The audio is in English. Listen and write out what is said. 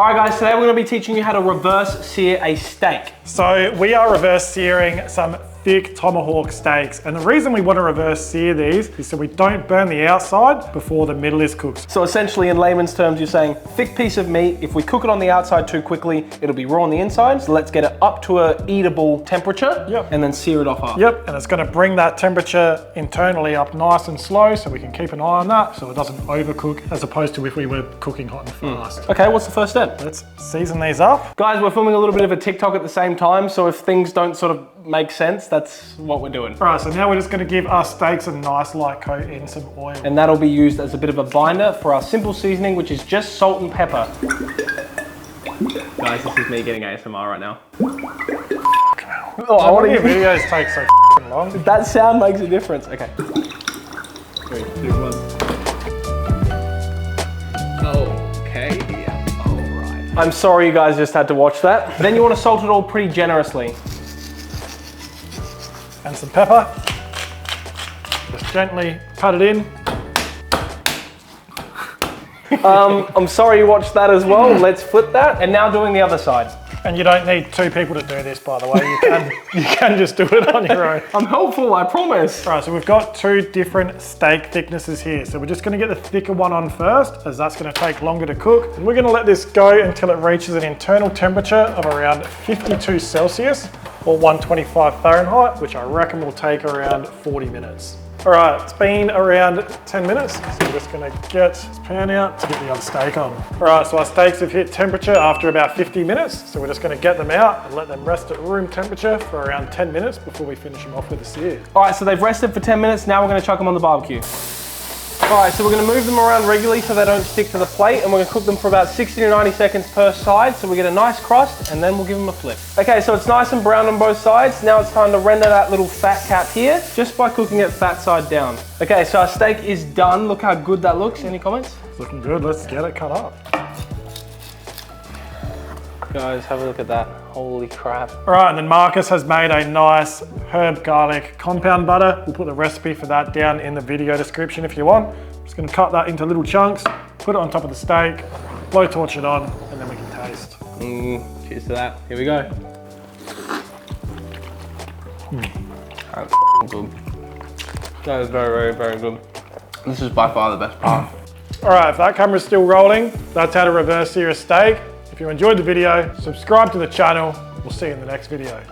All right guys, today we're gonna be teaching you how to reverse sear a steak. So we are reverse searing some thick tomahawk steaks. And the reason we want to reverse sear these is so we don't burn the outside before the middle is cooked. So essentially in layman's terms, you're saying thick piece of meat, if we cook it on the outside too quickly, it'll be raw on the inside. So let's get it up to a eatable temperature and then sear it off after. Yep, and it's going to bring that temperature internally up nice and slow so we can keep an eye on that so it doesn't overcook as opposed to if we were cooking hot and fast. Okay, what's the first step? Let's season these up. Guys, we're filming a little bit of a TikTok at the same time, so if things don't sort of make sense, that's what we're doing. All right, so now we're just going to give our steaks a nice light coat in some oil. And that'll be used as a bit of a binder for our simple seasoning, which is just salt and pepper. Guys, this is me getting ASMR right now. Oh, I want to get videos take so long. That sound makes a difference. Okay. 3, 2, 1. Okay, yeah, all right. I'm sorry you guys just had to watch that. Then you want to salt it all pretty generously. And some pepper. Just gently pat it in. I'm sorry you watched that as well. Let's flip that. And now doing the other side. And you don't need 2 people to do this, by the way. You can just do it on your own. I'm helpful, I promise. All right, so we've got 2 different steak thicknesses here. So we're just gonna get the thicker one on first, as that's gonna take longer to cook. And we're gonna let this go until it reaches an internal temperature of around 52 Celsius or 125 Fahrenheit, which I reckon will take around 40 minutes. All right, it's been around 10 minutes. So we're just gonna get this pan out to get the other steak on. All right, so our steaks have hit temperature after about 50 minutes. So we're just gonna get them out and let them rest at room temperature for around 10 minutes before we finish them off with a sear. All right, so they've rested for 10 minutes. Now we're gonna chuck them on the barbecue. All right, so we're gonna move them around regularly so they don't stick to the plate, and we're gonna cook them for about 60 to 90 seconds per side so we get a nice crust, and then we'll give them a flip. Okay, so it's nice and brown on both sides. Now it's time to render that little fat cap here just by cooking it fat side down. Okay, so our steak is done. Look how good that looks. Any comments? It's looking good. Let's get it cut up. Guys, have a look at that. Holy crap. All right, and then Marcus has made a nice herb garlic compound butter. We'll put the recipe for that down in the video description if you want. I'm just gonna cut that into little chunks, put it on top of the steak, blowtorch it on, and then we can taste. Cheers to that. Here we go. That's good. That is very, very, very good. This is by far the best part. All right, if that camera's still rolling, that's how to reverse sear a steak. If you enjoyed the video, subscribe to the channel. We'll see you in the next video.